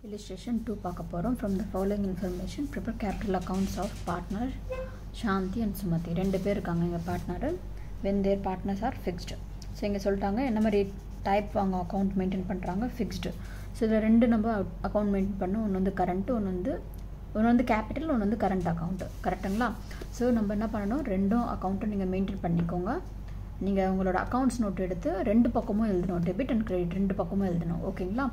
Illustration 2 பார்க்க போறோம். From the following information, prepare capital accounts of partner Shanti and Sumathi. ரெண்டு பேர் இருக்காங்க இங்க partner. When their partners are fixed. So இங்கே சொல்லிட்டாங்க என்ன மாதிரி டைப் வாங்க அக்கௌண்ட் மெயின்டைன் பண்ணுறாங்க ஃபிக்ஸ்டு. ஸோ இதில் ரெண்டு நம்ம அக்கௌண்ட் மெயின்டைன் பண்ணோம். ஒன்று வந்து கரண்ட்டு, ஒன்று வந்து கேபிட்டல், ஒன்று வந்து கரண்ட் அக்கௌண்ட்டு. கரெக்டுங்களா? ஸோ நம்ம என்ன பண்ணணும், ரெண்டும் அக்கௌண்ட்டை நீங்கள் மெயின்டைன் பண்ணிக்கோங்க. நீங்கள் உங்களோட அக்கௌண்ட்ஸ் நோட் எடுத்து ரெண்டு பக்கமும் எழுதணும், டெபிட் அண்ட் கிரெடிட் ரெண்டு பக்கமும் எழுதணும். ஓகேங்களா?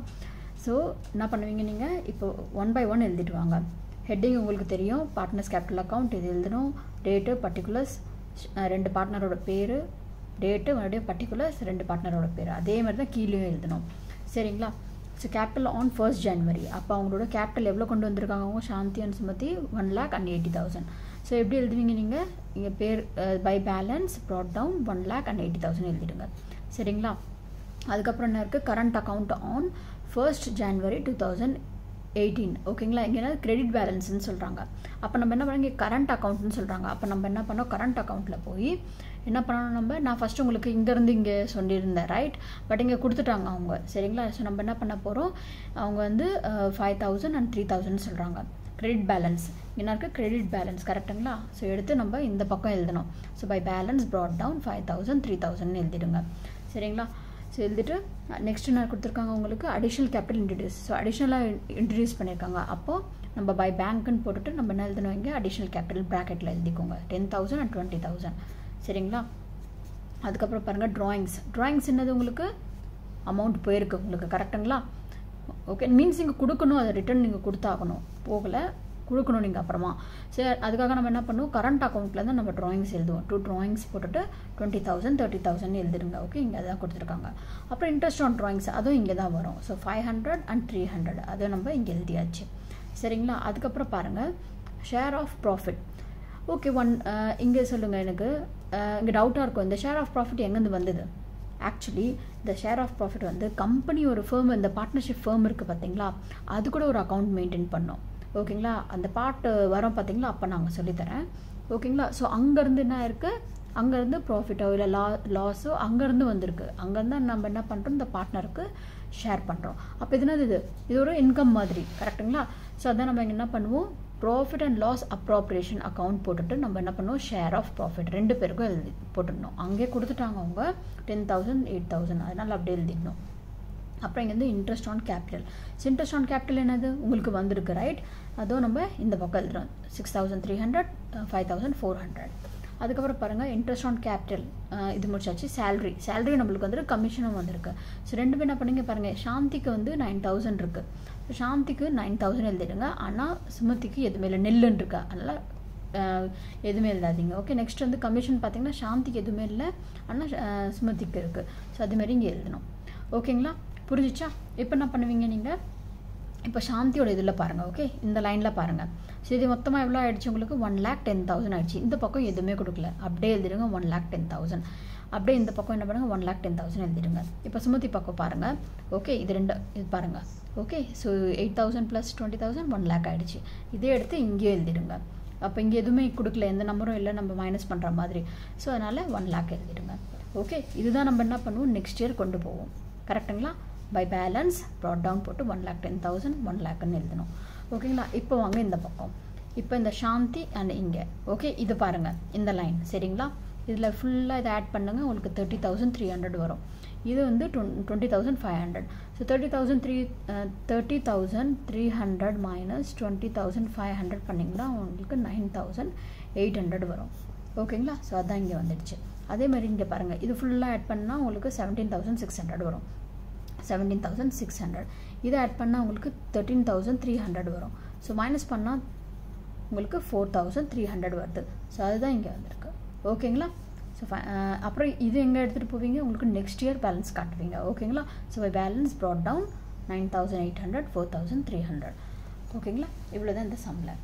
ஸோ என்ன பண்ணுவீங்க, நீங்கள் இப்போ 1 by 1 எழுதிட்டு வாங்க. ஹெட்டிங் உங்களுக்கு தெரியும், பார்ட்னர்ஸ் கேபிட்டல் அக்கௌண்ட் இது எழுதணும், டேட்டு பர்டிகுலர்ஸ் ரெண்டு பார்ட்னரோட பேர், டேட்டு மறுபடியும் பர்டிகுலர்ஸ் ரெண்டு பார்ட்னரோட பேர், அதே மாதிரி தான் கீழேயும் எழுதணும். சரிங்களா? So capital on 1st January. அப்போ அவங்களோட கேபிட்டல் எவ்வளோ கொண்டு வந்திருக்காங்க அவங்க, சாந்தி அண்ட் சுமதி 1,80,000. ஸோ எப்படி எழுதுவீங்க நீங்கள், இங்கே பேர் பை பேலன்ஸ் ப்ராட் டவுன் 1,80,000 எழுதிடுங்க. சரிங்களா? அதுக்கப்புறம் என்ன இருக்குது, current account on 1st January 2018. ஓகேங்களா? இங்கே கிரெடிட் பேலன்ஸ்ன்னு சொல்கிறாங்க. அப்போ நம்ம என்ன பண்ணோம், இங்கே கரண்ட் அக்கௌண்ட்னு சொல்கிறாங்க. அப்போ நம்ம என்ன பண்ணோம், கரண்ட் அக்கௌண்ட்டில் போய் என்ன பண்ணணும், நான் ஃபஸ்ட்டு உங்களுக்கு இங்கேருந்து இங்கே சொல்லியிருந்தேன், ரைட்? பட் இங்கே கொடுத்துட்டாங்க அவங்க. சரிங்களா? ஸோ நம்ம என்ன பண்ண போகிறோம், அவங்க வந்து 5,000 and 3,000 சொல்கிறாங்க. கிரெடிட் பேலன்ஸ் என்ன இருக்குது, கிரெடிட் பேலன்ஸ். கரெக்டுங்களா? ஸோ எடுத்து நம்ம இந்த பக்கம் எழுதணும். So by balance brought down 5,000 3,000 எழுதிடுங்க. சரிங்களா? ஸோ எழுதிட்டு நெக்ஸ்ட் என்ன கொடுத்துருக்காங்க உங்களுக்கு, அடிஷ்னல் கேபிட்டல் இன்ட்ரடியூஸ். ஸோ அடிஷ்னலாக இன்ட்ரடியூஸ் பண்ணியிருக்காங்க. அப்போது நம்ம பை பேங்க்குன்னு போட்டுட்டு நம்ம என்ன எழுதணும், இங்கே அடிஷ்னல் கேபிட்டல் ப்ராக்கெட்டில் எழுதிக்கோங்க 10,000 and 20,000. சரிங்களா? அதுக்கப்புறம் பாருங்கள் ட்ராயிங்ஸ் என்னது, உங்களுக்கு அமௌண்ட் போயிருக்கு உங்களுக்கு. கரெக்டுங்களா? ஓகே, மீன்ஸ் நீங்கள் கொடுக்கணும், அதை ரிட்டர்ன் நீங்கள் கொடுத்தாகணும், போகலை கொடுக்கணும் நீங்கள் அப்புறமா. சரி, அதுக்காக நம்ம என்ன பண்ணுவோம், கரண்ட் அக்கௌண்ட்டில் தான் நம்ம ட்ராயிங்ஸ் எழுதுவோம். 2 ட்ராயிங்ஸ் போட்டுட்டு 20,000 30,000 எழுதிடுங்க. ஓகே, இங்கே தான் கொடுத்துருக்காங்க. அப்புறம் இன்ட்ரெஸ்ட் ஆன் ட்ராயிங்ஸ் அதுவும் இங்கே தான் வரும். ஸோ 500 and 300 அதை நம்ம இங்கே எழுதியாச்சு. சரிங்களா? அதுக்கப்புறம் பாருங்கள் ஷேர் ஆஃப் ப்ராஃபிட். ஓகே, இங்கே சொல்லுங்கள், எனக்கு இங்கே டவுட்டாக இருக்கும், இந்த ஷேர் ஆஃப் ப்ராஃபிட் எங்கேருந்து வந்தது. ஆக்சுவலி இந்த ஷேர் ஆஃப் ப்ராஃபிட் வந்து கம்பெனி ஒரு ஃபேம், இந்த பார்ட்னர்ஷிப் ஃபேம் இருக்குது பார்த்தீங்களா, அது கூட ஒரு அக்கௌண்ட் மெயின்டைன் பண்ணோம். ஓகேங்களா? அந்த பார்ட் வரோம் பார்த்தீங்களா, அப்போ நாங்கள் சொல்லித்தரேன். ஓகேங்களா? ஸோ அங்கேருந்து என்ன இருக்குது, அங்கேருந்து ப்ராஃபிட்டோ இல்லை லாஸோ அங்கேருந்து வந்திருக்கு. அங்கேருந்து நம்ம என்ன பண்ணுறோம், இந்த பார்ட்னருக்கு ஷேர் பண்ணுறோம். அப்போ இது என்னது, இது ஒரு இன்கம் மாதிரி. கரெக்டுங்களா? ஸோ அதான் நம்ம இங்கே என்ன பண்ணுவோம், profit and loss appropriation account போட்டுட்டு நம்ம என்ன பண்ணுவோம், ஷேர் ஆஃப் ப்ராஃபிட் ரெண்டு பேருக்கும் எழுதி போட்டுடணும். அங்கே கொடுத்துட்டாங்க அவங்க 10,000 8,000, அதனால் அப்படியே எழுதிக்கணும். அப்புறம் இங்கே வந்து interest on capital. So interest on capital என்னது உங்களுக்கு வந்திருக்கு, ரைட்? அதுவும் நம்ம இந்த பக்கம் எழுதுறோம் 6,300 5,400. அதுக்கப்புறம் பாருங்கள் இன்ட்ரெஸ்ட் ஆன் கேபிட்டல் இது முடிச்சாச்சு. சேலரி நம்மளுக்கு வந்துட்டு கமிஷனும் வந்திருக்கு. ஸோ ரெண்டுமே என்ன பண்ணுங்க பாருங்கள், சாந்திக்கு வந்து 9,000 இருக்குது. ஸோ சாந்திக்கு 9,000 எழுதிடுங்க. ஆனால் சுமதிக்கு எதுவுமே இல்லை, நெல்லுன்னு இருக்கா, அதனால் எதுவுமே எழுதாதீங்க. ஓகே, நெக்ஸ்ட் வந்து கமிஷன் பார்த்தீங்கன்னா சாந்திக்கு எதுவுமே இல்லை, ஆனால் சுமதிக்கு இருக்குது. ஸோ அதுமாரி இங்கே எழுதணும். ஓகேங்களா? புரிஞ்சிச்சா? இப்போ என்ன பண்ணுவீங்க நீங்கள், இப்போ சாந்தியோட இதில் பாருங்கள். ஓகே, இந்த லைனில் பாருங்கள். ஸோ இது மொத்தமாக எவ்வளோ ஆகிடுச்சு உங்களுக்கு, 1,10,000 ஆகிடுச்சு. இந்த பக்கம் எதுவுமே கொடுக்கல, அப்படியே எழுதிடுங்க 1,10,000. அப்படியே இந்த பக்கம் என்ன பண்ணுங்கள், 1,10,000 எழுதிடுங்க. இப்போ சுமதி பக்கம் பாருங்கள். ஓகே, இது பாருங்கள். ஓகே, ஸோ 8,000 + 20,000 1,00,000 ஆகிடுச்சு. இதே எடுத்து இங்கேயே எழுதிடுங்க. அப்போ இங்கே எதுவுமே கொடுக்கல, எந்த நம்பரும் இல்லை, நம்ம மைனஸ் பண்ணுற மாதிரி. ஸோ அதனால் 1,00,000 எழுதிடுங்க. ஓகே, இதுதான் நம்ம என்ன பண்ணுவோம், நெக்ஸ்ட் இயர் கொண்டு போவோம். கரெக்டுங்களா? பை பேலன்ஸ் ப்ராட் டவுன் போட்டு 1,10,000 1,00,000 எழுதணும். ஓகேங்களா? இப்போ வாங்க இந்த பக்கம். இப்போ இந்த சாந்தி அண்ட் இங்கே. ஓகே, இது பாருங்கள் இந்த லைன். சரிங்களா? இதில் ஃபுல்லாக இதை ஆட் பண்ணுங்கள், உங்களுக்கு 30,300 வரும். இது வந்து 20,500. ஸோ 30,300 மைனஸ் 20,500 பண்ணிங்கன்னா உங்களுக்கு 9,800 வரும். ஓகேங்களா? ஸோ அதான் இங்கே வந்துடுச்சு. அதே மாதிரி இங்கே பாருங்கள், இது ஃபுல்லாக ஆட் பண்ணால் உங்களுக்கு 17,600 வரும். 17,600 இதை ஆட் பண்ணால் உங்களுக்கு 13,300 வரும். ஸோ மைனஸ் பண்ணால் உங்களுக்கு 4,300 வருது. ஸோ அதுதான் இங்கே வந்திருக்கு. ஓகேங்களா? ஸோ அப்புறம் இது எங்கே எடுத்துகிட்டு போவீங்க, உங்களுக்கு நெக்ஸ்ட் இயர் பேலன்ஸ் காட்டுவீங்க. ஓகேங்களா? So balance brought down 9,800 4,300. ஓகேங்களா? இவ்வளோ தான் இந்த சம்மில்.